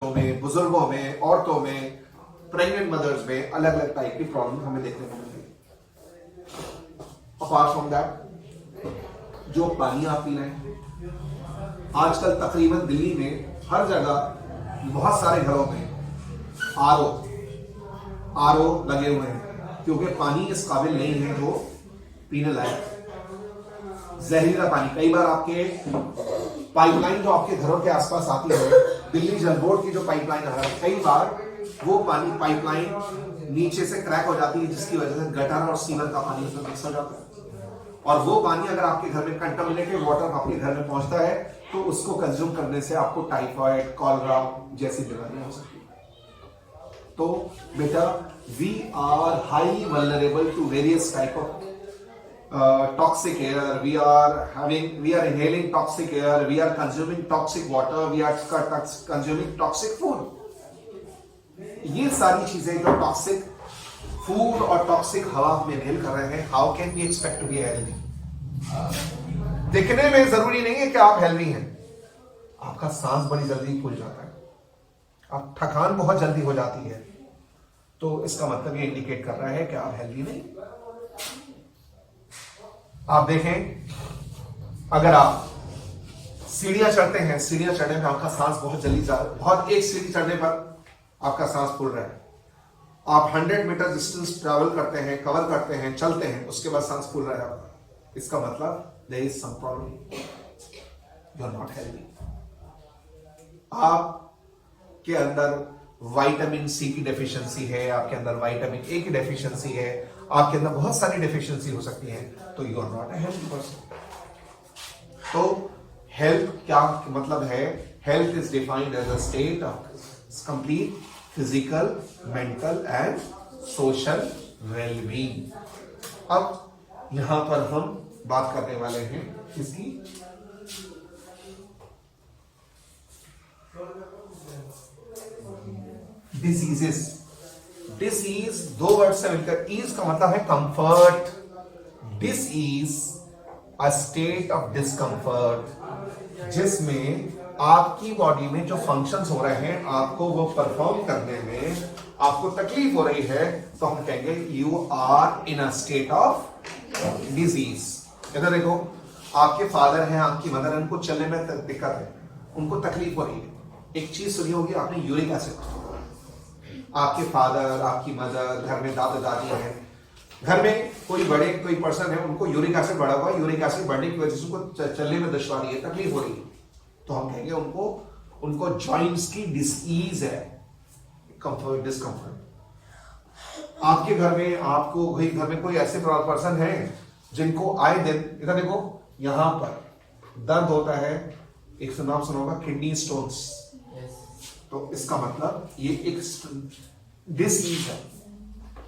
में, बुजुर्गों में, औरतों में, प्रेग्नेंट मदर्स में अलग अलग टाइप की प्रॉब्लम हमें देखने को मिलती है। अपार्ट फ्रॉम दैट, जो पानी आप पी रहे हैं, आजकल तकरीबन दिल्ली में हर जगह बहुत सारे घरों में आरओ लगे हुए हैं, क्योंकि पानी इस काबिल नहीं है जो पीने लायक। जहरीला पानी, कई बार आपके पाइपलाइन जो आपके घरों के आसपास आती है, दिल्ली जल बोर्ड की जो पाइपलाइन है, कई बार वो पानी पाइपलाइन नीचे से क्रैक हो जाती है, जिसकी वजह से गटर और सीवर का पानी उसमें मिक्स हो जाता है। और वो पानी अगर आपके घर में कंटामिनेटेड वाटर आपके घर में पहुंचता है, तो उसको कंज्यूम करने से आपको टाइफाइड, कॉलरा जैसी बीमारियां हो सकती है। तो बेटा, we are highly vulnerable to various type of toxic air, we are inhaling toxic air, we are consuming toxic water, we are consuming toxic food। ये सारी चीजें जो टॉक्सिक फूड और टॉक्सिक हवा में इनहेल कर रहे हैं, how can we expect to be healthy? दिखने में जरूरी नहीं है कि आप हेल्दी हैं, आपका सांस बड़ी जल्दी फूल जाता है, आप थकान बहुत जल्दी हो जाती है, तो इसका मतलब ये इंडिकेट कर रहा है कि आप हेल्दी नहीं। आप देखें, अगर आप सीढ़ियां चढ़ते हैं, सीढ़ियां चढ़ने में आपका सांस बहुत जल्दी बहुत एक सीढ़ी चढ़ने पर आपका सांस फूल रहा है, आप 100 मीटर डिस्टेंस ट्रैवल करते हैं, कवर करते हैं, चलते हैं, उसके बाद सांस फूल रहा है आपका, इसका मतलब there is some problem, you are not healthy. आपके अंदर विटामिन सी की डेफिशिएंसी है, आपके अंदर विटामिन ए की डेफिशिएंसी है, आपके अंदर बहुत सारी डेफिशिएंसी हो सकती है, तो you are not a healthy person. तो हेल्थ क्या मतलब है? Health is defined as a state of complete physical, mental and social wellbeing. अब यहां पर हम बात करने वाले हैं किसकी? डिसीजेस। डिसीज दो वर्ड से मिलकर, ईज का मतलब है comfort, disease a state of discomfort, जिसमें आपकी बॉडी में जो फंक्शंस हो रहे हैं, आपको वो परफॉर्म करने में आपको तकलीफ हो रही है, तो हम कहेंगे you are in a state of disease. इधर देखो, आपके फादर हैं, आपकी मदर है, उनको चलने में दिक्कत है, उनको तकलीफ हो रही है। एक चीज सुनी होगी आपने, यूरिक एसिड। आपके फादर, आपकी मदर, घर में दादा दादी हैं, घर में कोई बड़े कोई पर्सन है, उनको यूरिक एसिड बढ़ा हुआ है, यूरिक एसिड बढ़ने की वजह से उनको चलने में दुश्वारी है, तकलीफ हो रही है, तो हम कहेंगे उनको जॉइंट्स की डिसीज है, कंफर्ट, डिस्कंफर्ट। आपके घर में, आपको घर में कोई ऐसे पर्सन है जिनको आए दिन, इधर देखो, यहां पर दर्द होता है, एक नाम सुना होगा, किडनी स्टोन्स, तो इसका मतलब ये एक डिसीज है,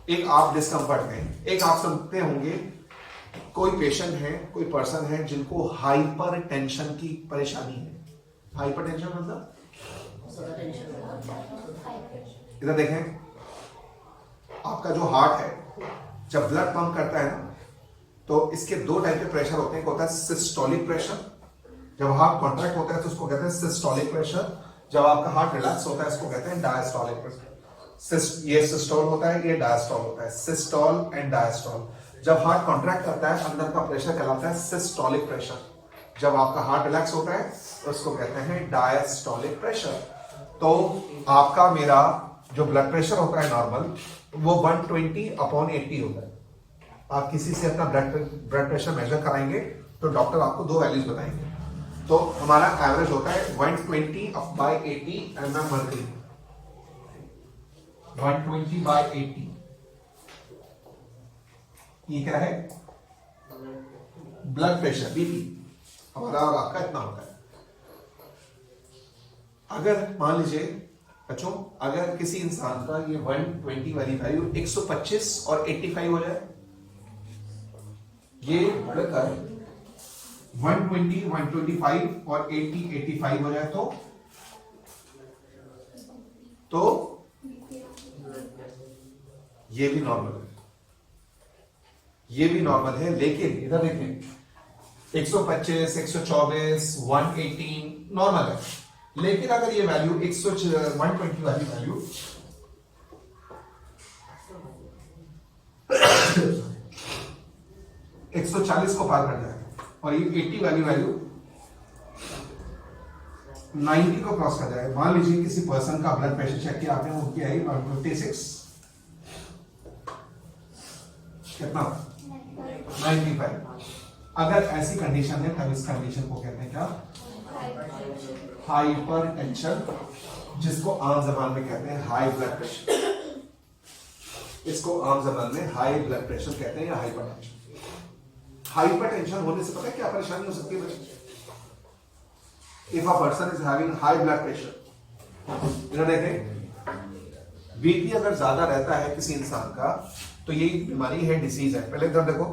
एक आप डिस्कंफर्ट में। एक आप सुनते होंगे, कोई पेशेंट है, कोई पर्सन है जिनको हाइपर टेंशन की परेशानी है। हाइपर टेंशन मतलब, इधर देखें, आपका जो हार्ट है जब ब्लड पंप करता है ना, तो इसके दो टाइप के प्रेशर होते हैं। एक होता है सिस्टोलिक प्रेशर, जब हार्ट कॉन्ट्रैक्ट होता है तो उसको कहते हैं सिस्टोलिक प्रेशर, जब आपका हार्ट रिलैक्स होता है इसको कहते हैं डायस्टोलिक प्रेशर। ये सिस्टोल होता है, ये डायस्टोल होता है, सिस्टोल एंड डायस्टोल। जब हार्ट कॉन्ट्रैक्ट करता है, अंदर का प्रेशर कहलाता है सिस्टोलिक प्रेशर, जब आपका हार्ट रिलैक्स होता है तो उसको कहते हैं डायस्टोलिक प्रेशर। तो आपका मेरा जो ब्लड प्रेशर होता है नॉर्मल, वो 120/80 होता है। आप किसी से अपना ब्लड प्रेशर मेजर कराएंगे तो डॉक्टर आपको दो वैल्यूज बताएंगे, तो हमारा एवरेज होता है 120/80 mmHg। 120/80 ये क्या है? ब्लड प्रेशर, बीपी हमारा और आपका इतना होता है। अगर मान लीजिए बच्चों, अगर किसी इंसान का ये 120 वाली वैल्यू 125 और 85 हो जाए, ये बढ़कर 120, 125 और 80, 85 हो जाए, तो ये भी नॉर्मल है, ये भी नॉर्मल है। लेकिन इधर देखें, 125, 124, 118 नॉर्मल है, लेकिन अगर ये वैल्यू 120 वाली वैल्यू 140 को पार कर जाए और ये 80 वाली वैल्यू 90 को क्रॉस कर जाए। मान लीजिए किसी पर्सन का ब्लड प्रेशर चेक किया आपने, उनकी आई 156, कितना 95। अगर ऐसी कंडीशन है तब इस कंडीशन को कहते हैं क्या? हाइपर टेंशन, जिसको आम जबान में कहते हैं हाई ब्लड प्रेशर। इसको आम जबान में हाई ब्लड प्रेशर कहते हैं या हाइपर टेंशन। हाइपर टेंशन होने से पता है क्या परेशानी हो सकती है? If a person is having high blood pressure, इधर देखें, बीपी अगर ज्यादा रहता है किसी इंसान का तो ये बीमारी है, डिसीज है। पहले इधर देखो,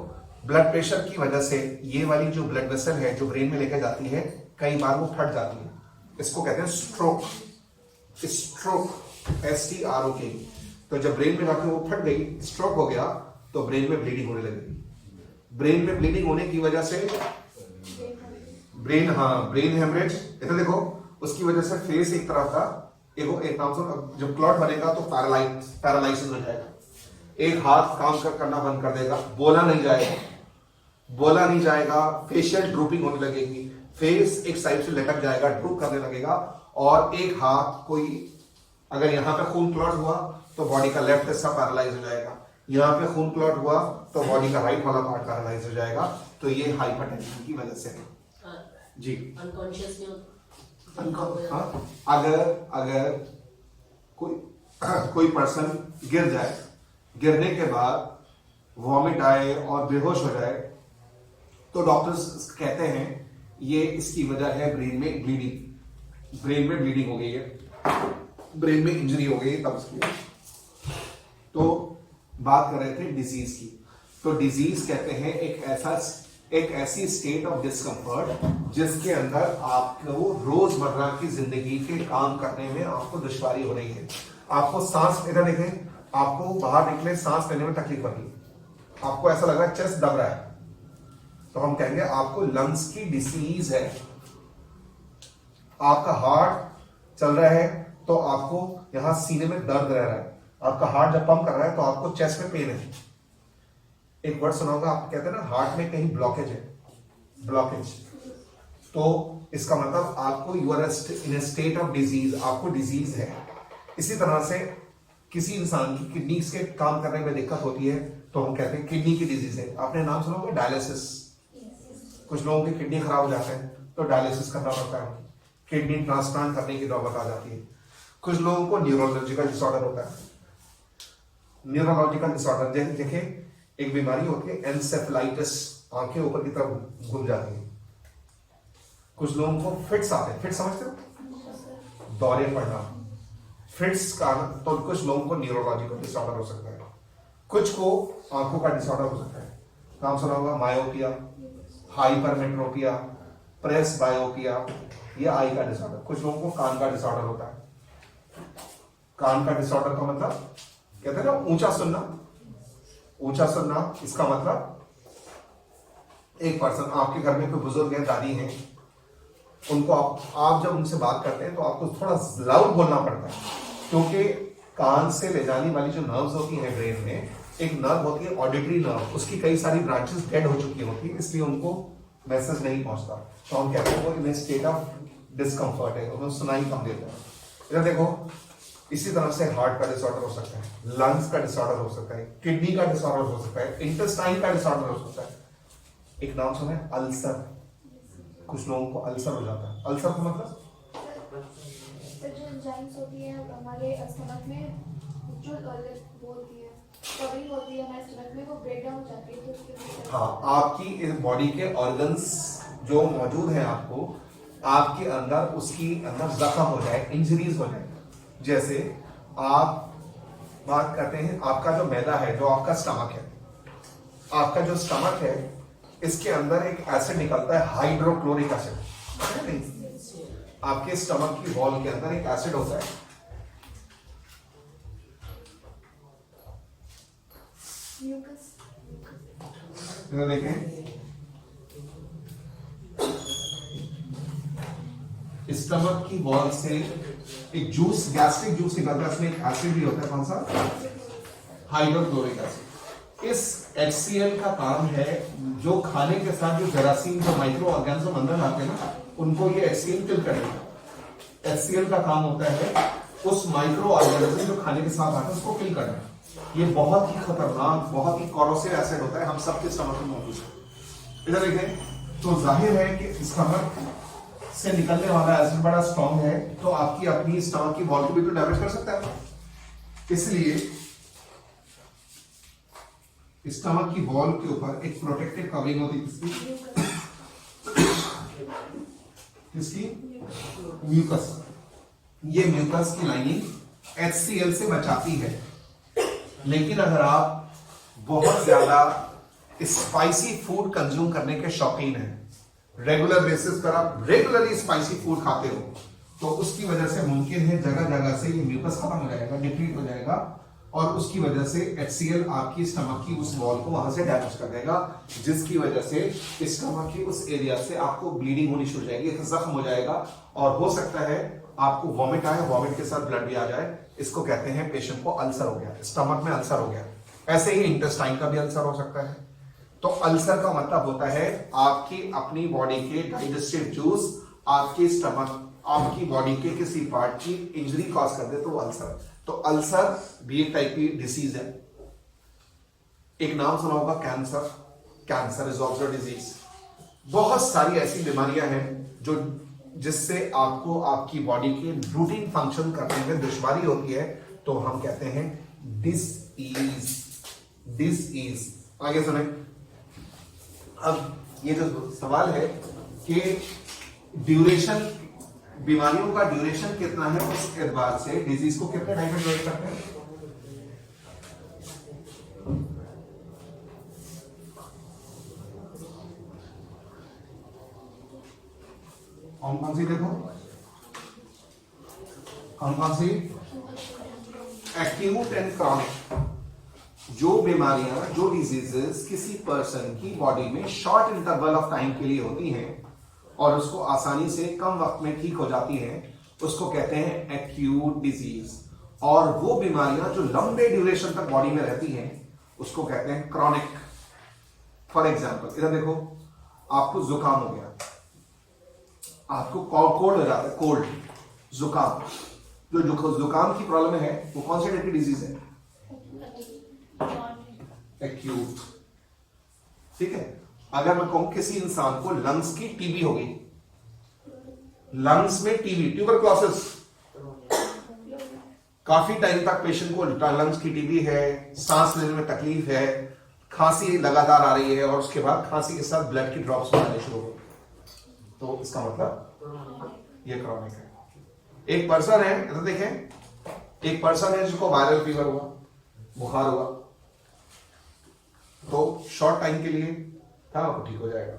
ब्लड प्रेशर की वजह से ये वाली जो ब्लड वेसल है जो ब्रेन में लेकर जाती है, कई बार वो फट जाती है। इसको कहते हैं स्ट्रोक। Stroke, STROK। तो जब ब्रेन में जाके वो फट गई, स्ट्रोक हो गया, तो ब्रेन में ब्लीडिंग होने लगेगी। ब्रेन में ब्लीडिंग होने की वजह से ब्रेन हेमरेज, इधर देखो, उसकी वजह से फेस एक तरफ का एक नाम से जब क्लॉट बनेगा तो पैरालाइसिस हो जाएगा। एक हाथ काम करना बंद कर देगा, बोला नहीं जाएगा, फेशियल ड्रूपिंग होने लगेगी, फेस एक साइड से लटक जाएगा, ड्रूप करने लगेगा, और एक हाथ कोई अगर यहां पे खून क्लॉट हुआ तो बॉडी का लेफ्ट हिस्सा पैरालाइज हो जाएगा, यहां पे खून क्लॉट हुआ तो बॉडी का राइट वाला पार्ट पैरालाइज हो जाएगा। तो ये हाइपरटेंशन की वजह से है जी। अनकॉन्शियस अगर कोई पर्सन गिर जाए, गिरने के बाद वॉमिट आए और बेहोश हो जाए, तो डॉक्टर्स कहते हैं ये इसकी वजह है ब्रेन में ब्लीडिंग। ब्रेन में ब्लीडिंग हो गई है, ब्रेन में इंजरी हो गई है, तब इसकी। तो बात कर रहे थे डिजीज की। तो डिजीज कहते हैं एक ऐसी स्टेट ऑफ डिस्कम्फर्ट जिसके अंदर आपको रोजमर्रा की जिंदगी के काम करने में आपको दुश्वारी हो रही है। आपको सांस, इधर देखें, आपको बाहर निकले सांस लेने में तकलीफ हो रही है, आपको ऐसा लग रहा है चेस्ट दब रहा है, तो हम कहेंगे आपको लंग्स की डिसीज है। आपका हार्ट चल रहा है तो आपको यहां सीने में दर्द रह रहा है, आपका हार्ट जब पंप कर रहा है तो आपको चेस्ट में पेन है। एक वर्ड सुना होगा, आप कहते हैं ना हार्ट में कहीं ब्लॉकेज है, ब्लॉकेज, तो इसका मतलब आपको you are in a state of disease, आपको डिजीज है। इसी तरह से किसी इंसान की किडनीज के काम करने में दिक्कत होती है तो हम कहते हैं किडनी की डिजीज है। आपने नाम सुना होगा डायलिसिस। कुछ लोगों की किडनी खराब हो जाते हैं तो डायलिसिस करना पड़ता है, किडनी ट्रांसप्लांट करने की नौबत आ जाती है। कुछ लोगों को न्यूरोलॉजिकल डिसऑर्डर होता है। न्यूरोलॉजिकल डिसऑर्डर देखे, एक बीमारी होती है एनसेफेलाइटिस, आंखें ऊपर की तरफ घूम जाती है। कुछ लोगों को फिट्स आते हैं, फिट्स समझते हो, दौरे पड़ना, फिट्स का। तो कुछ लोगों को न्यूरोलॉजिकल डिसऑर्डर हो सकता है, कुछ को आंखों का डिसऑर्डर हो सकता है। नाम सुना होगा मायोपिया, हाइपरमेट्रोपिया, प्रेस बायोपिया, ये आई का डिसऑर्डर। कुछ लोगों को कान का डिसऑर्डर होता है। कान का डिसऑर्डर का मतलब कहते हैं ना ऊंचा सुनना, ऊंचा सुनना। इसका मतलब एक पर्सन, आपके घर में कोई बुजुर्ग है, दादी हैं, उनको आप जब उनसे बात करते हैं तो आपको थोड़ा लाउड बोलना पड़ता है, क्योंकि कान से ले जाने वाली जो नर्व्स होती हैं ब्रेन में, एक नर्व होती है ऑडिटरी नर्व, उसकी कई सारी ब्रांचेस डेड हो चुकी होती है, इसलिए उनको मैसेज नहीं पहुंचता। तो हम कहते हैं वो इन स्टेट ऑफ डिस्कम्फर्ट है, उन्हें सुनाई कम देता है। इधर देखो, इसी तरह से हार्ट का डिसऑर्डर हो सकता है, लंग्स का डिसऑर्डर हो सकता है, किडनी का डिसऑर्डर हो सकता है, इंटेस्टाइन का डिसऑर्डर हो सकता है। एक नाम सुना है अल्सर। कुछ लोगों को अल्सर हो जाता है। अल्सर का मतलब जो एंजाइम्स होती है हमारे स्टमक में, जो होती है कवरिंग होती है हमारे स्टमक में, वो ब्रेक डाउन हो जाती है, तो उसके हाँ, आपकी इस बॉडी के ऑर्गन्स जो मौजूद हैं, आपके अंदर उसकी अंदर जख्म हो जाए, इंजरीज हो जाए। जैसे आप बात करते हैं, आपका जो मैदा है, जो आपका स्टमक है, आपका जो स्टमक है, इसके अंदर एक एसिड निकलता है, हाइड्रोक्लोरिक एसिड। नहीं, आपके स्टमक की वॉल के अंदर एक एसिड होता है, म्यूकस। देखें, स्टमक की वॉल से एक जूस, गैस्ट्रिक जूस निकलता है, इसमें एक एसिड भी होता है, कौन सा? Hydrochloric acid. इस HCl का काम है, जो खाने के साथ जो जरासीम, जो माइक्रो ऑर्गेनिज्म अंदर आते हैं ना, उनको ये HCl किल करेगा। HCl का काम होता है उस माइक्रो ऑर्गेनिज्म जो खाने के साथ आते हैं उसको किल करना। ये बहुत ही खतरनाक, बहुत ही कॉरोसिव एसिड होता है, हम सबके स्टमक में मौजूद है। इधर देखें तो जाहिर है कि स्टमक से निकलने वाला एसिड बड़ा स्ट्रॉन्ग है, तो आपकी अपनी स्टमक की वॉल को भी तो डैमेज कर सकता है। इसलिए स्टमक की वॉल के ऊपर एक प्रोटेक्टिव कवरिंग होती है, किसकी? म्यूकस। ये म्यूकस की लाइनिंग HCl से बचाती है। लेकिन अगर आप बहुत ज्यादा स्पाइसी फूड कंज्यूम करने के शौकीन हैं, रेगुलर बेसिस पर आप रेगुलरली स्पाइसी फूड खाते हो, तो उसकी वजह से मुमकिन है जगह जगह से ये म्यूकस खत्म हो जाएगा, डिप्लीट हो जाएगा, और उसकी वजह से HCl आपकी स्टमक की उस वॉल को वहां से डैमेज कर देगा, जिसकी वजह से स्टमक की उस एरिया से आपको ब्लीडिंग होनी शुरू हो जाएगी, जख्म हो जाएगा, और हो सकता है आपको वॉमिट आए, वॉमिट के साथ ब्लड भी आ जाए। इसको कहते हैं पेशेंट को अल्सर हो गया, स्टमक में अल्सर हो गया। ऐसे ही इंटेस्टाइन का भी अल्सर हो सकता है। तो अल्सर का मतलब होता है आपकी अपनी बॉडी के डाइजेस्टिव जूस आपके स्टमक, आपकी बॉडी के किसी पार्ट की इंजरी कॉज कर दे, तो वो अल्सर। तो अल्सर भी एक टाइप की डिसीज है। एक नाम सुना होगा cancer, cancer is also disease. बहुत सारी ऐसी बीमारियां हैं जो जिससे आपको आपकी बॉडी के रूटीन फंक्शन करने में दुश्वारी होती है, तो हम कहते हैं डिसीज। डिसीज आगे सुने। अब ये जो सवाल है कि ड्यूरेशन, बीमारियों का ड्यूरेशन कितना है, उस एतबार से डिजीज को कितने टाइम में डिवाइड करते हैं? कौन सी देखो, कौन सी? Acute and chronic. जो बीमारियां, जो डिजीजेस किसी पर्सन की बॉडी में शॉर्ट इंटरवल ऑफ टाइम के लिए होती हैं और उसको आसानी से कम वक्त में ठीक हो जाती हैं, उसको कहते हैं एक्यूट डिजीज। और वो बीमारियां जो लंबे ड्यूरेशन तक बॉडी में रहती हैं उसको कहते हैं क्रॉनिक। फॉर एग्जाम्पल इधर देखो, आपको जुकाम हो गया, आपको कोल्ड हो जाता है, कोल्ड, जुकाम। जो जुकाम की प्रॉब्लम है वो कौन सी टाइप की डिजीज है? एक्यूट। ठीक है। अगर मैं कहूं किसी इंसान को लंग्स की टीबी हो गई, लंग्स में टीबी, ट्यूबरक्लोसिस, काफी टाइम तक पेशेंट को लंग्स की टीबी है, सांस लेने में तकलीफ है, खांसी लगातार आ रही है, और उसके बाद खांसी के साथ ब्लड की ड्रॉप्स आने शुरू हो, तो इसका मतलब ये क्रॉनिक है। एक पर्सन है, तो देखें, एक पर्सन है जिसको वायरल फीवर हुआ, बुखार हुआ, तो शॉर्ट टाइम के लिए था, वो ठीक हो जाएगा।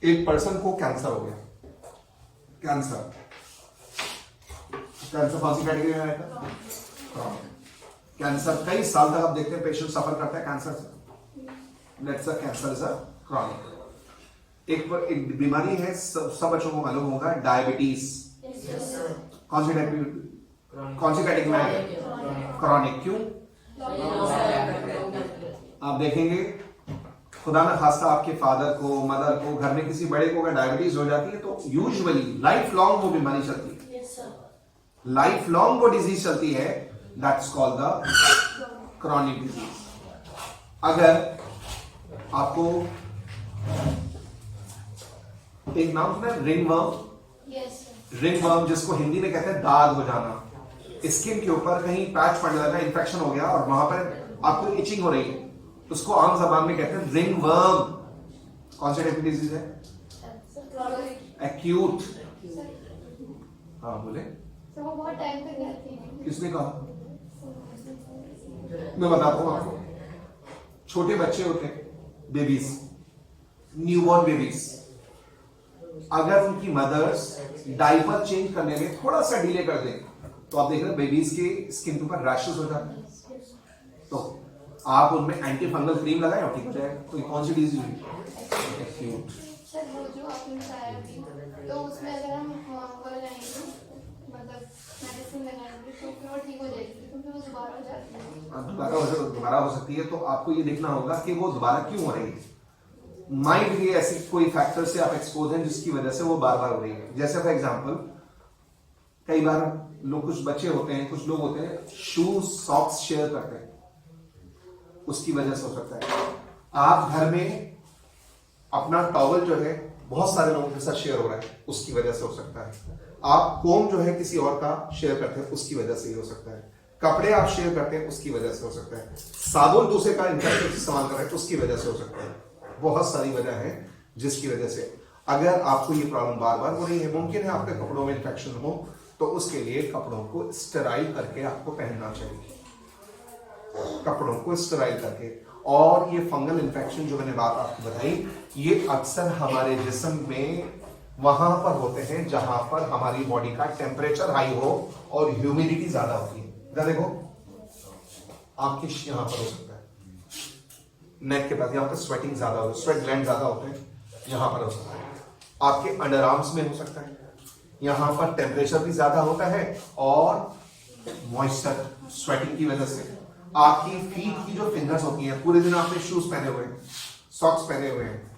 एक पर्सन को कैंसर हो गया, कैंसर कौन सी कैटेगरी में आएगा? कैंसर कई साल तक आप देखते हैं पेशेंट सफर करता है कैंसर से। Let's cancer is a chronic. एक बीमारी है, सब बच्चों को मालूम होगा, डायबिटीज। कौन सी टाइप की, कौन सी कैटेगरी में आएगा? क्रॉनिक। क्यों? आप देखेंगे खुदा न खास्ता आपके फादर को, मदर को, घर में किसी बड़े को अगर डायबिटीज हो जाती है तो यूजुअली लाइफ लॉन्ग वो बीमारी चलती है, लाइफ लॉन्ग वो डिजीज चलती है। That's called the chronic disease. अगर आपको एक नाम सुना है, रिंगवर्म? रिंगवर्म, जिसको हिंदी में कहते हैं दाग हो जाना, स्किन के ऊपर कहीं पैच पड़ जाता है, इन्फेक्शन हो गया और वहां पर आपको इचिंग हो रही है, उसको आम जबान में कहते हैं रिंगवर्म। कौन सी टाइप की डिजीज है? एक्यूट। हाँ बोले। वो बहुत टाइम तक रहती है। किसने कहा? मैं बताता हूं आपको। छोटे बच्चे होते हैं, बेबीज, न्यूबॉर्न बेबीज, अगर उनकी मदर्स डायपर चेंज करने में थोड़ा सा डिले कर दें तो आप देख रहे हैं बेबीज के स्किन के ऊपर रैशेस हो जाते हैं। तो आप उनमें एंटी फंगल क्रीम लगाएं और ठीक हो जाएगा। तो कौन सी डिजीज हुई? एक्यूट। सर वो जो आपने बताया अभी, तो उसमें अगर हम वो लगाएंगे मतलब मेडिसिन लगाएंगे तो फिर वो ठीक हो जाएगी, लेकिन फिर वो दोबारा हो जाती है। दोबारा हो सकती है, तो आपको ये देखना होगा कि वो दोबारा क्यों हो रही है। माइंड भी ऐसी कोई फैक्टर से आप एक्सपोज हैं जिसकी वजह से वो बार बार हो रही है। जैसे फॉर एग्जांपल कई बार लोग, कुछ बच्चे होते हैं, कुछ लोग होते हैं शूज सॉक्स शेयर करते हैं, उसकी वजह से हो सकता है। आप घर में अपना टॉवल जो है बहुत सारे लोगों के साथ शेयर हो रहा है, उसकी वजह से हो सकता है। आप कोम जो है किसी और का शेयर करते हैं, उसकी वजह से ही हो सकता है। कपड़े आप शेयर करते हैं, उसकी वजह से हो सकता है। साबुन दूसरे का इन्फेक्शन इस्तेमाल कर रहे हैं, उसकी वजह से हो सकता है। बहुत सारी वजह है जिसकी वजह से अगर आपको ये प्रॉब्लम बार बार हो रही है, मुमकिन है आपके कपड़ों में इन्फेक्शन हो, तो उसके लिए कपड़ों को स्टेराइल करके आपको पहनना चाहिए, कपड़ों को स्टेराइल करके। और ये फंगल इन्फेक्शन जो मैंने बात आपको बताई, ये अक्सर हमारे जिस्म में वहां पर होते हैं जहां पर हमारी बॉडी का टेम्परेचर हाई हो और ह्यूमिडिटी ज्यादा होती है। इधर देखो, आपके यहां पर हो सकता है नेक के पास, यहाँ पर स्वेटिंग ज्यादा हो, स्वेट ग्लैंड ज्यादा होते हैं, यहां पर हो सकता है। आपके अंडर आर्म्स में हो सकता है, यहां पर टेम्परेचर भी ज्यादा होता है और मॉइस्चर स्वेटिंग की वजह से। आपकी फीट की जो फिंगर्स होती हैं, पूरे दिन आपने शूज पहने हुए हैं, सॉक्स पहने हुए हैं,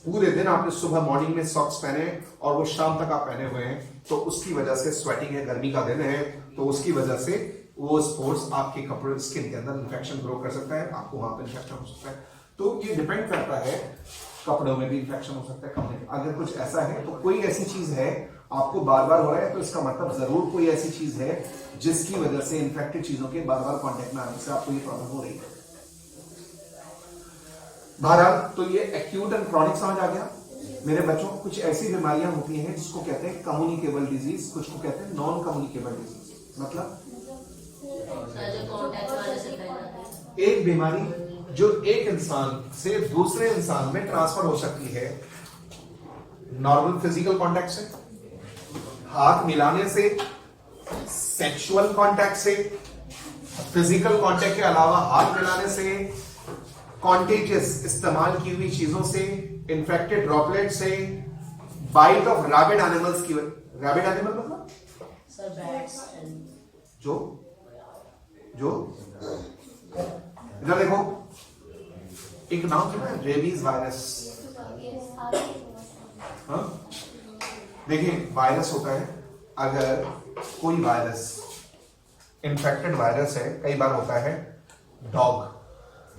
पूरे दिन आपने सुबह मॉर्निंग में सॉक्स पहने और वो शाम तक आप पहने हुए हैं, तो उसकी वजह से स्वेटिंग है, गर्मी का दिन है, तो उसकी वजह से वो स्पोर्स आपके कपड़े स्किन के अंदर इन्फेक्शन ग्रो कर सकता है, आपको वहां पर इन्फेक्शन हो सकता है। तो ये डिपेंड करता है, कपड़ों में भी इन्फेक्शन हो सकता है, कपड़े में। अगर कुछ ऐसा है तो कोई ऐसी चीज है आपको बार बार हो रहा है, तो इसका मतलब जरूर कोई ऐसी चीज है जिसकी वजह से इन्फेक्टेड चीजों के बार बार कांटेक्ट में आने से आपको ये प्रॉब्लम हो रही है। बहरहाल, तो ये एक्यूट एंड क्रॉनिक समझ आ गया। मेरे बच्चों को कुछ ऐसी बीमारियां होती हैं जिसको कहते हैं कम्युनिकेबल डिजीज, कुछ को कहते हैं नॉन कम्युनिकेबल डिजीज। मतलब एक बीमारी जो एक इंसान से दूसरे इंसान में ट्रांसफर हो सकती है नॉर्मल फिजिकल कांटेक्ट से, हाथ मिलाने से, सेक्सुअल कांटेक्ट से, फिजिकल कांटेक्ट के अलावा हाथ मिलाने से, कॉन्टेजियस इस्तेमाल की हुई चीजों से, इन्फेक्टेड ड्रॉपलेट से, बाइट ऑफ रैबिड एनिमल्स की। रैबिड एनिमल मतलब जो इधर देखो, एक नाम सुना है, रेबीज वायरस। हाँ, देखिए वायरस होता है, अगर कोई वायरस इन्फेक्टेड वायरस है, कई बार होता है डॉग,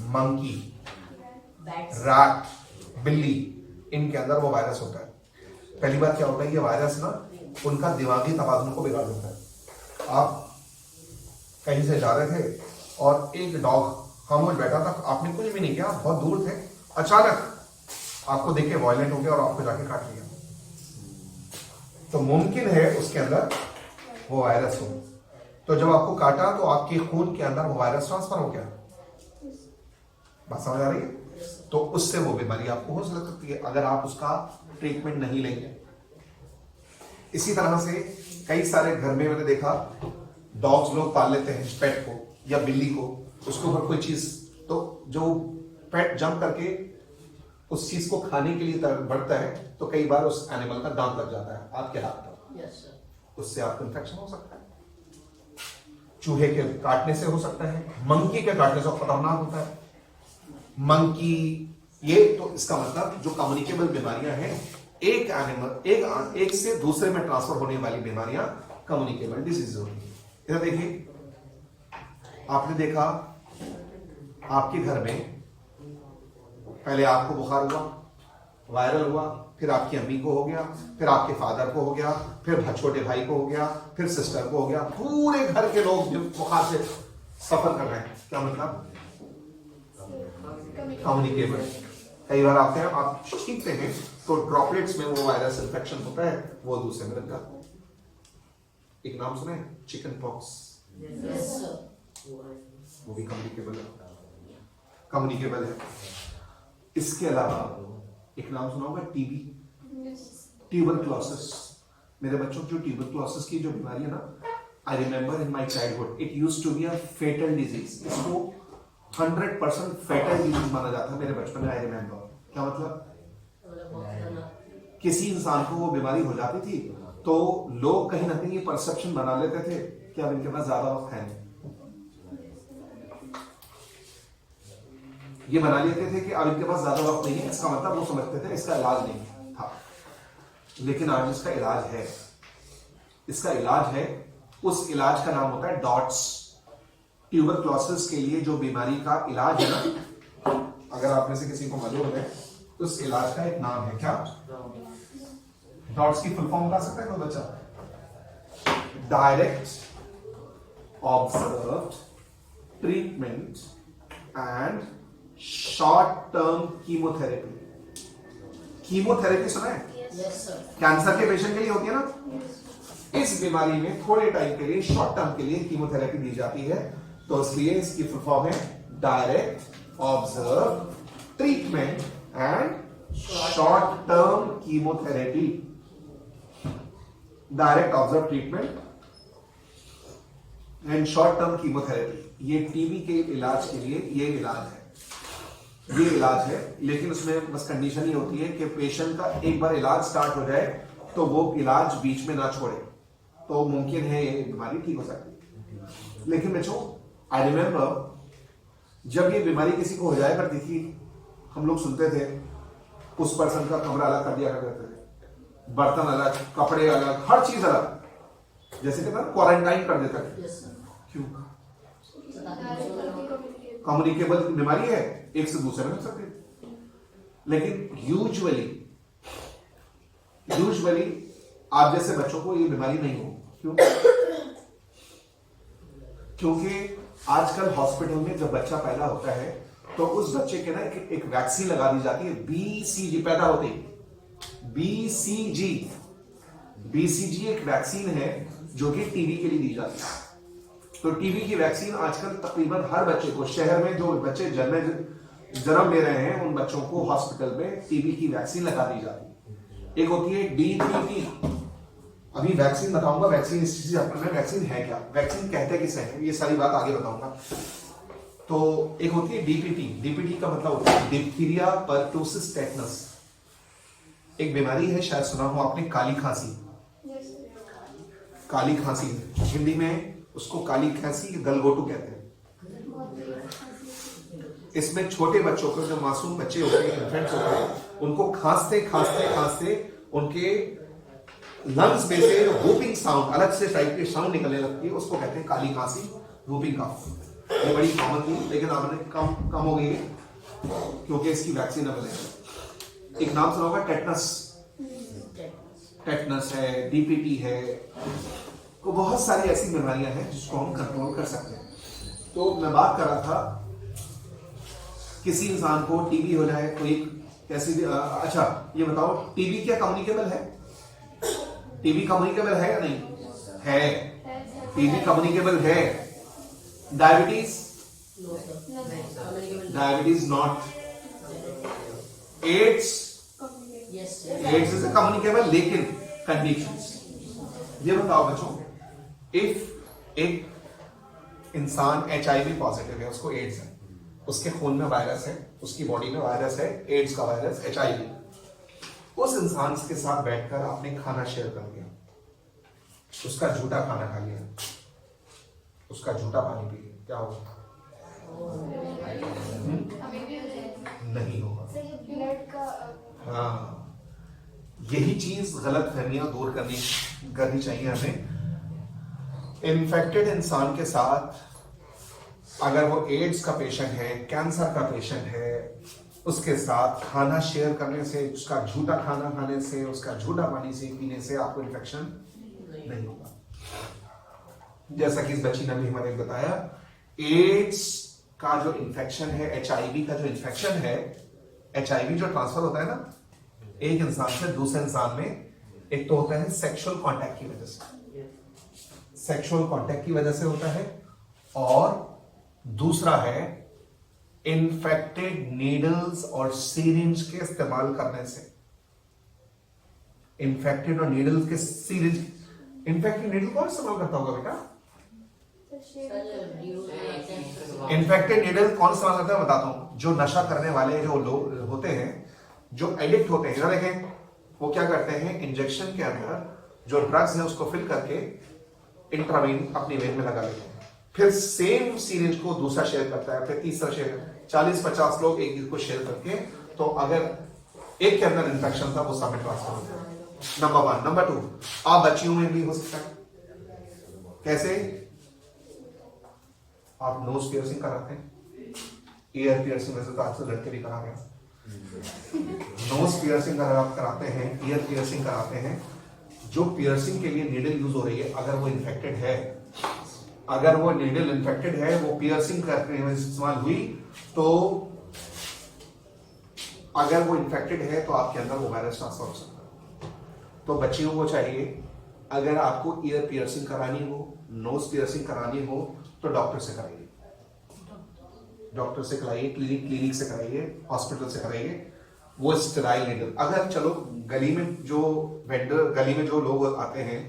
मंकी, रैट, बिल्ली, इनके अंदर वो वायरस होता है। पहली बार क्या होता है, ये वायरस ना उनका दिमागी तवाज़ुन को बिगाड़ देता है। आप कहीं से जा रहे थे और एक डॉग खामोश बैठा था, आपने कुछ भी नहीं किया, बहुत दूर थे, अचानक आपको देख के वायलेंट हो गया और आपको जाके काट लिया, तो मुमकिन है उसके अंदर वो वायरस हो। तो जब आपको काटा तो आपके खून के अंदर वो वायरस ट्रांसफर हो गया। बात समझ आ रही है? तो उससे वो बीमारी आपको हो सकती है अगर आप उसका ट्रीटमेंट नहीं लेंगे। इसी तरह से कई सारे घर में मैंने देखा, डॉग्स लोग पाल लेते हैं पेट को या बिल्ली को, उसके ऊपर कोई चीज, तो जो पेट जंप करके उस चीज को खाने के लिए बढ़ता है, तो कई बार उस एनिमल का दांत लग जाता है आपके हाथ पर, उससे आपको इन्फेक्शन हो सकता है। चूहे के काटने से हो सकता है, मंकी के काटने से खतरनाक होता है मंकी। ये तो इसका मतलब जो कम्युनिकेबल बीमारियां हैं, एक एनिमल एक से दूसरे में ट्रांसफर होने वाली बीमारियां कम्युनिकेबल डिजीज होती है। इधर देखिए, आपने देखा आपके घर में पहले आपको बुखार हुआ, वायरल हुआ, फिर आपकी अम्मी को हो गया, फिर आपके फादर को हो गया, फिर छोटे भाई को हो गया, फिर सिस्टर को हो गया, पूरे घर के लोग बुखार से सफर कर रहे हैं। क्या मतलब? कम्युनिकेबल। कई बार आते हैं, आप छींकते हैं तो ड्रॉपलेट्स में वो वायरस इन्फेक्शन होता है, वो दूसरे में लगता है। एक नाम सुने, चिकन पॉक्स, वो भी कम्युनिकेबल है। इसके अलावा एक नाम सुना होगा, टीबी, ट्यूबरक्लोसिस। मेरे बच्चों की जो ट्यूबरक्लोसिस की जो बीमारी है ना, I remember in my childhood it used to be a fatal disease. इसको 100% फेटल डिजीज माना जाता है मेरे बचपन में, आई रिमेंबर। क्या मतलब? किसी इंसान को वो बीमारी हो जाती थी तो लोग कहीं ना कहीं ये परसेप्शन बना लेते थे कि अब इनके पास ज्यादा वक्त है नहीं, ये बना लेते थे कि अब इनके पास ज्यादा वक्त नहीं है, इसका मतलब वो समझते थे इसका इलाज नहीं था। लेकिन आज इसका इलाज है, इसका इलाज है। उस इलाज का नाम होता है डॉट्स। ट्यूबरक्लोसिस के लिए जो बीमारी का इलाज है ना, अगर आप में से किसी को मालूम है, उस इलाज का एक नाम है क्या? डॉट्स की फुल फॉर्म बता सकता है कोई बच्चा? Direct observed treatment and short term chemotherapy. Chemotherapy सुना है? Yes sir. कैंसर के पेशेंट के लिए होती है ना, इस बीमारी में थोड़े टाइम के लिए, शॉर्ट टर्म के लिए कीमोथेरेपी दी जाती है। तो इसलिए इसकी फुल फॉर्म है direct observe treatment and short term chemotherapy. Direct observe treatment and short term chemotherapy, ये टीबी के इलाज के लिए ये इलाज है, ये इलाज है। लेकिन उसमें बस कंडीशन ही होती है कि पेशेंट का एक बार इलाज स्टार्ट हो जाए तो वो इलाज बीच में ना छोड़े, तो मुमकिन है ये बीमारी ठीक हो सकती है। लेकिन बच्चों, आई रिमेम्बर जब ये बीमारी किसी को हो जाया करती थी, हम लोग सुनते थे उस पर्सन का कमरा अलग कर दिया करते थे, बर्तन अलग, कपड़े अलग, हर चीज अलग, जैसे कि क्वारंटाइन कर देता है। Yes sir. क्यों? कम्युनिकेट कम्युनिकेबल बीमारी है, एक से दूसरे में हो सकती है। लेकिन यूजुअली आप जैसे बच्चों को ये बीमारी नहीं हो। क्यों? क्योंकि आजकल हॉस्पिटल में जब बच्चा पैदा होता है तो उस बच्चे के ना एक वैक्सीन लगा दी जाती है, BCG, पैदा होते ही BCG एक वैक्सीन है जो कि टीबी के लिए दी जाती है। तो टीबी की वैक्सीन आजकल तकरीबन हर बच्चे को, शहर में जो बच्चे जन्म ले रहे हैं उन बच्चों को हॉस्पिटल में टीबी की वैक्सीन लगा दी जाती है। एक होती है DPT, अभी वैक्सीन बताऊंगा, वैक्सीन इस चीज में वैक्सीन है क्या, वैक्सीन कहते किसे हैं, ये सारी बात आगे बताऊंगा। तो एक होती है DPT का मतलब होता है डिप्थीरिया परटूसिस टेटनस। एक बीमारी है, शायद सुना हो आपने, काली खांसी। काली खांसी हिंदी में उसको काली खांसी, गलगोटू कहते हैं। इसमें छोटे बच्चों को, जो मासूम बच्चे होते हैं, इन्फेंट्स होते हैं, उनको खांसते खांसते खांसते उनके लंग्स में से वूपिंग साउंड, अलग से टाइप की साउंड निकलने लगती है, उसको कहते हैं काली खांसी, वूपिंग कफ। ये बड़ी कॉमन थी, लेकिन आपने कम हो गई है क्योंकि इसकी वैक्सीन अवेलेबल है। एक नाम सुना होगा टेटनस है, DPT है, तो बहुत सारी ऐसी बीमारियां हैं जिसको हम कंट्रोल कर सकते हैं। तो मैं बात कर रहा था, किसी इंसान को टीबी हो जाए तो एक कैसी, अच्छा ये बताओ, टीबी क्या कम्युनिकेबल है? टीबी कम्युनिकेबल है या नहीं है? टीबी कम्युनिकेबल है। Diabetes not. AIDS is a communicable लेकिन कंडीशंस। ये बताओ बच्चों, इफ एक इंसान HIV पॉजिटिव है, उसको एड्स है, उसके खून में वायरस है, उसकी बॉडी में वायरस है, एड्स का वायरस, HIV, उस इंसान के साथ बैठकर आपने खाना शेयर कर लिया, उसका झूठा खाना खा लिया, उसका झूठा पानी पी लिया, क्या होगा? नहीं होगा। ब्लड का हाँ, यही चीज गलत फहमियां दूर करनी चाहिए हमें। इन्फेक्टेड इंसान के साथ अगर वो एड्स का पेशेंट है, कैंसर का पेशेंट है, उसके साथ खाना शेयर करने से, उसका झूठा खाना खाने से, उसका झूठा पानी से पीने से आपको इन्फेक्शन नहीं होगा। जैसा कि इस बच्ची ने भी हमें बताया, एड्स का जो इन्फेक्शन है, HIV का जो इन्फेक्शन है, HIV जो ट्रांसफर होता है ना एक इंसान से दूसरे इंसान में, एक तो होता है सेक्सुअल कांटेक्ट की वजह से, सेक्सुअल कांटेक्ट की वजह से होता है, और दूसरा है इन्फेक्टेड नीडल्स और सीरिंज के इस्तेमाल करने से। इन्फेक्टेड और नीडल्स के सीरिंज, इन्फेक्टेड नीडल कौन इस्तेमाल करता होगा बेटा? इन्फेक्टेड नीडल कौन इस्तेमाल करता है बताता हूं। जो नशा करने वाले जो लोग होते हैं, जो एडिक्ट होते हैं, देखें वो क्या करते हैं, इंजेक्शन के अंदर जो ड्रग्स है उसको फिल करके इंट्रावेन अपनी वेन में लगा लेते हैं, फिर सेम सीरीज को दूसरा शेयर करता है, फिर तीसरा शेयर, 40-50 लोग एक को शेयर करके, तो अगर एक के अंदर इंफेक्शन था वो सब में ट्रांसफर हो जाएगा। नंबर 1। नंबर 2, आप बच्चियों में भी हो सकता है। कैसे? आप नोज पियर्सिंग कराते हैं, ईयर पियर्सिंग वैसे तो आजकल लड़के भी करा रहे हैं, नोज पियर्सिंग अगर आप कराते हैं, ईयर पियर्सिंग कराते हैं, जो पियर्सिंग के लिए नीडल यूज हो रही है, अगर वो इन्फेक्टेड है, अगर वो नीडल इन्फेक्टेड है, वो पियर्सिंग करने में इस्तेमाल हुई, तो अगर वो इन्फेक्टेड है तो आपके अंदर वो वायरस ट्रांसफर हो सकता है। तो बच्चियों को चाहिए, अगर आपको ईयर पियर्सिंग करानी हो, नोज पियर्सिंग करानी हो, तो डॉक्टर से कराइए, डॉक्टर से कराइए, क्लिनिक से कराइए, हॉस्पिटल से कराइए, वो स्टेराइल नीडल। अगर चलो गली में जो लोग आते हैं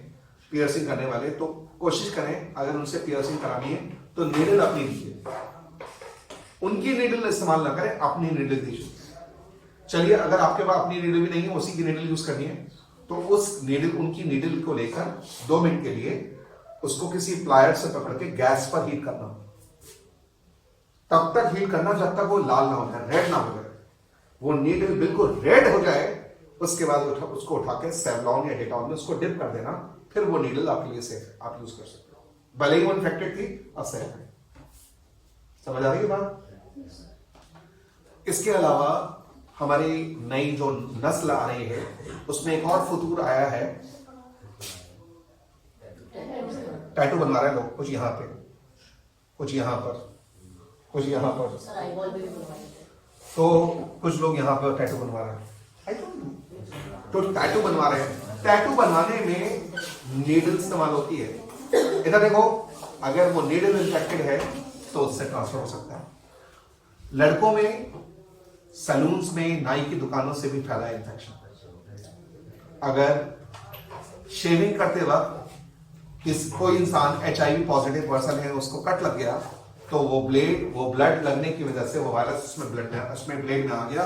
पियर्सिंग करने वाले, तो कोशिश करें अगर उनसे पियर्सिंग करानी है तो नीडल अपनी दीजिए, उनकी नीडल इस्तेमाल ना करें, अपनी नीडल दीजिए। चलिए अगर आपके पास अपनी नीडल भी नहीं है, उसी की नीडल यूज करनी है, तो उस नीडल, उनकी नीडल को लेकर 2 मिनट के लिए उसको किसी प्लायर से पकड़ के गैस पर हीट करना, तब तक हीट करना जब तक वो लाल ना हो जाए, रेड ना हो जाए। वो नीडल बिल्कुल रेड हो जाए, उसके बाद उसको उठा के सेवलॉन या डेटॉल में उसको डिप कर देना, फिर वो नीडल आपके लिए सेफ है, आप यूज कर सकते हो, भले ही वो इन्फेक्टेड थी, अब सेफ है। समझ आ रही है बात? इसके अलावा हमारी नई जो नस्ल आ रही है, उसमें एक और फतूर आया है, टैटू बनवा रहे हैं लोग, कुछ यहां पे, कुछ यहां पर, कुछ यहां पर, तो कुछ लोग यहां पर टैटू बनवा रहे हैं, तो टैटू बनवा रहे हैं। टैटू बनवाने में नीडल इस्तेमाल होती है। इधर देखो, अगर वो नीडल इन्फेक्टेड है तो उससे ट्रांसफर हो सकता है। लड़कों में सैलून्स में, नाई की दुकानों से भी फैला है इन्फेक्शन। अगर शेविंग करते वक्त कोई इंसान HIV पॉजिटिव पर्सन है, उसको कट लग गया, तो वो ब्लड लगने की वजह से वो वायरस उसमें ब्लेड में आ गया।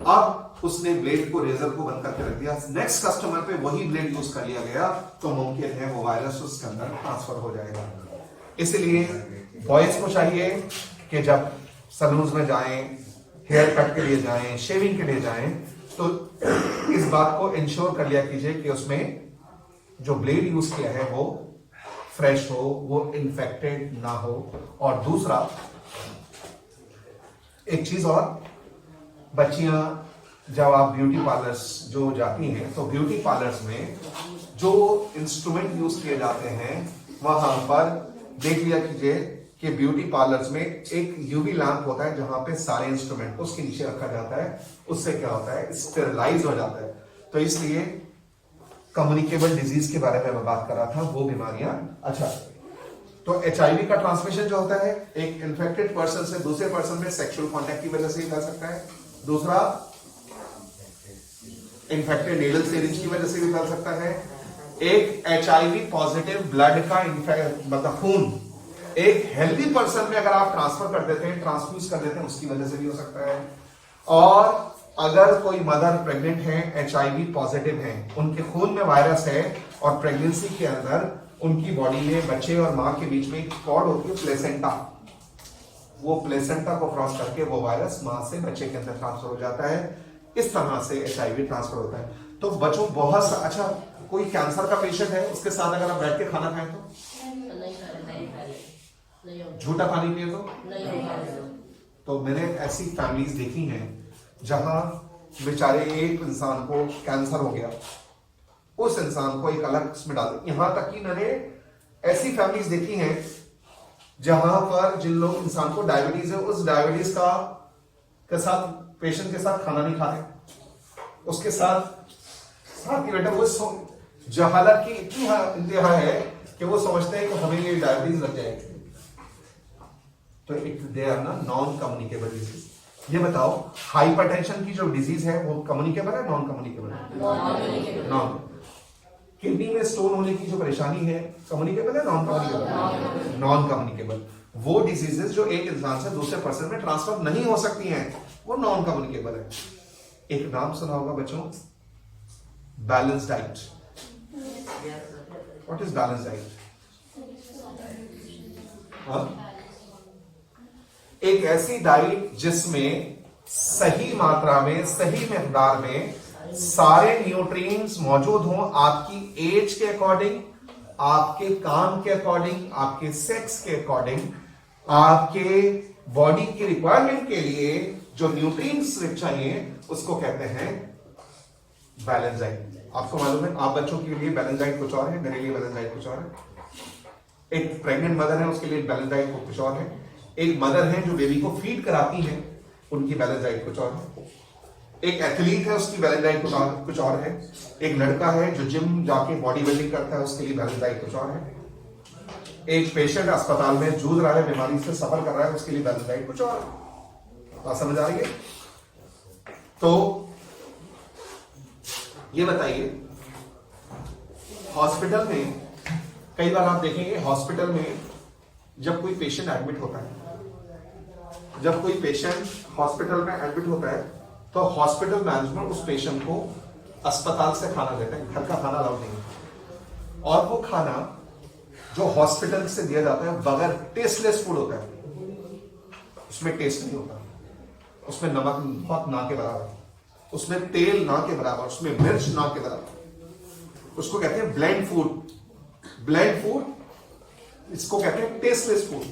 अब उसने ब्लेड को, रेजर को बंद करके रख दिया, नेक्स्ट कस्टमर पे वही ब्लेड यूज कर लिया गया, तो मुमकिन है वो वायरस उसके अंदर ट्रांसफर हो जाएगा। इसलिए बॉयज को चाहिए कि जब सैलून्स में जाएं, हेयर कट के लिए जाएं, शेविंग के लिए जाएं, तो इस बात को इंश्योर कर लिया कीजिए कि उसमें जो ब्लेड यूज किया है वो फ्रेश हो, वो इन्फेक्टेड ना हो। और दूसरा एक चीज और, बच्चियां जब आप ब्यूटी पार्लर्स जो जाती हैं, तो ब्यूटी पार्लर्स में जो इंस्ट्रूमेंट यूज किए जाते हैं, वहां पर देख लिया कीजिए कि ब्यूटी पार्लर्स में एक यूवी लैंप होता है, जहां पे सारे इंस्ट्रूमेंट को उसके नीचे रखा जाता है। उससे क्या होता है, स्टेरिलाइज हो जाता है। तो इसलिए कम्युनिकेबल डिजीज के बारे में मैं बात कर रहा था, वो बीमारियां, अच्छा, तो HIV का ट्रांसमिशन जो होता है, एक इन्फेक्टेड पर्सन से दूसरे पर्सन में सेक्सुअल कांटेक्ट की वजह से ही फैल सकता है। दूसरा, इन्फेक्टेड नीडल सिरिंज की वजह से भी फैल सकता है। एक HIV पॉजिटिव ब्लड का मतलब खून एक हेल्दी पर्सन में अगर आप ट्रांसफर कर देते हैं, ट्रांसफ्यूज कर देते हैं, उसकी वजह से भी हो सकता है। और अगर कोई मदर प्रेग्नेंट है, HIV पॉजिटिव है, उनके खून में वायरस है, और प्रेगनेंसी के अंदर उनकी बॉडी में बच्चे और मां के बीच में एक कॉर्ड होती है, प्लेसेंटा, वो प्लेसेंटा को क्रॉस करके वो वायरस मां से बच्चे के अंदर ट्रांसफर हो जाता है। इस तरह से HIV ट्रांसफर होता है। तो बच्चों बहुत अच्छा, कोई कैंसर का पेशेंट है, उसके साथ अगर आप बैठ के खाना खाएं तो, झूठा पानी पिए तो मैंने ऐसी फैमिलीज देखी हैं जहां बेचारे एक इंसान को कैंसर हो गया, उस इंसान को एक अलग इसमें डाल दिया। यहां तक कि मैंने ऐसी फैमिलीज देखी हैं जहां पर जिन लोग इंसान को डायबिटीज है, उस डायबिटीज के साथ पेशेंट के साथ खाना नहीं खाते, उसके साथ की बेटा वो जहालत की इतनी इंतहा है कि वो समझते हैं कि हमें ये डायबिटीज लग जाएगी। तो दे आर ना नॉन कम्युनिकेबल डिजीज। ये बताओ, हाइपरटेंशन की जो डिजीज है वो कम्युनिकेबल है, नॉन कम्युनिकेबल है? नॉन। किडनी में स्टोन होने की जो परेशानी है, कम्युनिकेबल है, नॉन कम्युनिकेबल? Non communicable. वो डिजीजेस जो एक इंसान से दूसरे पर्सन में ट्रांसफर नहीं हो सकती हैं, वो नॉन कम्युनिकेबल है। एक नाम सुना होगा बच्चों, balance diet. What is balance diet? एक ऐसी डाइट जिसमें सही मात्रा में, सही मिकदार में सारे न्यूट्रिएंट्स मौजूद हों, आपकी एज के अकॉर्डिंग, आपके काम के अकॉर्डिंग, आपके सेक्स के अकॉर्डिंग, आपके बॉडी की रिक्वायरमेंट के लिए जो न्यूट्रिएंट्स चाहिए उसको कहते हैं बैलेंस डाइट. आपको मालूम है, आप बच्चों के लिए बैलेंस डाइट कुछ और है, मेरे लिए बैलेंस डाइट कुछ और है. एक प्रेग्नेंट मदर है, उसके लिए बैलेंस डाइट कुछ और है. एक मदर है जो बेबी को फीड कराती है, उनकी बैलेंस डाइट कुछ और है. एक एथलीट है, उसकी बैलेंस डाइट कुछ और है. एक लड़का है जो जिम जाके बॉडी बिल्डिंग करता है, उसके लिए बैलेंस डाइट कुछ और है. एक पेशेंट अस्पताल में जूझ रहा है, बीमारी से सफर कर रहा है, उसके लिए बैलेंस डाइट कुछ और है. बात समझ आ रही है? तो ये बताइए, हॉस्पिटल में कई बार आप देखेंगे, हॉस्पिटल में जब कोई पेशेंट एडमिट होता है, जब कोई पेशेंट हॉस्पिटल में एडमिट होता है, तो हॉस्पिटल मैनेजमेंट उस पेशेंट को अस्पताल से खाना देते हैं, घर का खाना अलाउड नहीं है. और वो खाना जो हॉस्पिटल से दिया जाता है बगैर, टेस्टलेस फूड होता है, उसमें टेस्ट नहीं होता, उसमें नमक बहुत ना के बराबर, उसमें तेल ना के बराबर, उसमें मिर्च ना के बराबर. उसको कहते हैं ब्लेंड फूड. ब्लेंड फूड इसको कहते हैं टेस्टलेस फूड.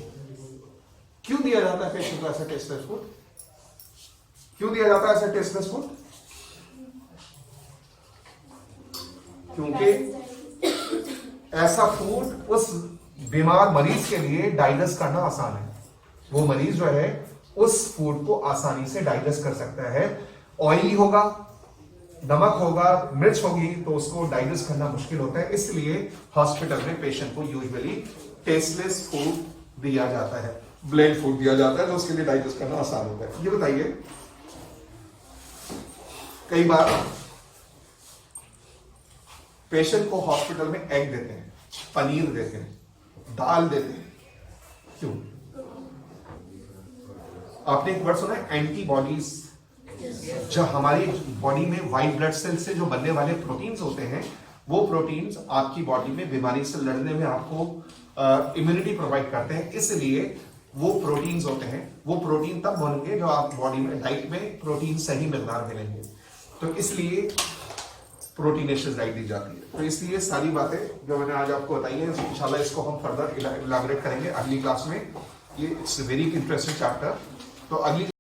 क्यों दिया जाता है पेशेंट को ऐसा टेस्टलेस फूड? क्यों दिया जाता है ऐसा टेस्टलेस फूड? क्योंकि ऐसा फूड उस बीमार मरीज के लिए डाइजेस्ट करना आसान है. वो मरीज जो है उस फूड को आसानी से डाइजेस्ट कर सकता है. ऑयली होगा, नमक होगा, मिर्च होगी, तो उसको डाइजेस्ट करना मुश्किल होता है. इसलिए हॉस्पिटल में पेशेंट को यूजुअली टेस्टलेस फूड दिया जाता है, ब्लेंड फूड दिया जाता है, तो उसके लिए डाइजेस्ट करना आसान होता है. ये बताइए, कई बार पेशेंट को हॉस्पिटल में एग देते हैं, पनीर देते हैं, दाल देते हैं. क्यों? आपने एक वर्ड सुना है एंटीबॉडीज. जो हमारी बॉडी में व्हाइट ब्लड सेल से जो बनने वाले प्रोटीन्स होते हैं, वो प्रोटीन्स आपकी बॉडी में बीमारी से लड़ने में आपको इम्यूनिटी प्रोवाइड करते हैं. इसलिए वो प्रोटीन्स होते हैं, वो प्रोटीन तब बनेंगे जो आप बॉडी में डाइट में प्रोटीन सही मिकदार में लेंगे. तो इसलिए प्रोटीनेशियस डाइट दी जाती है. तो इसलिए सारी बातें जो मैंने आज आपको बताई है, इंशाल्लाह इसको हम फर्दर इलाबोरेट करेंगे अगली क्लास में. ये इट्स वेरी इंटरेस्टिंग चैप्टर. तो अगली